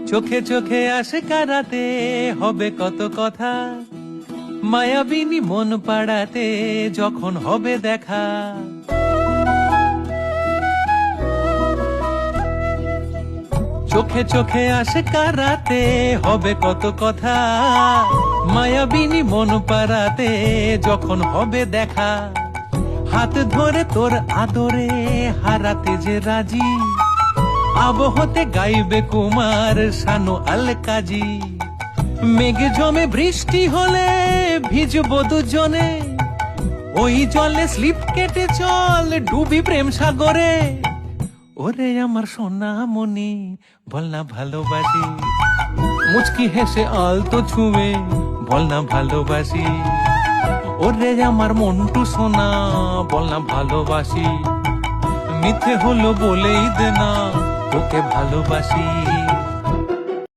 চোখে চোখে আসে কারাতে হবে কত কথা, মায়াবিনী মন পাড়াতে যখন হবে দেখা। চোখে চোখে আসে কারাতে হবে কত কথা, মায়াবিনী মন পাড়াতে যখন হবে দেখা। হাত ধরে তোর আদরে হারাতে যে রাজি, আবহতে গাইবে কুমার শানু আল কাজী। মেঘ জমে বৃষ্টি হলে ভিজবো দুজনে, ওই জলে স্লিপ কেটে চল ডুবি প্রেম সাগরে। ওরে আমার সোনা মনি বল না ভালোবাসি, মুচকি হেসে আলতো ছুঁয়ে বল না ভালোবাসি। ওরে আমার মন্টু সোনা বল না ভালোবাসি, মিথ্যে হলো বলেই দে না তোকে ভালোবাসি।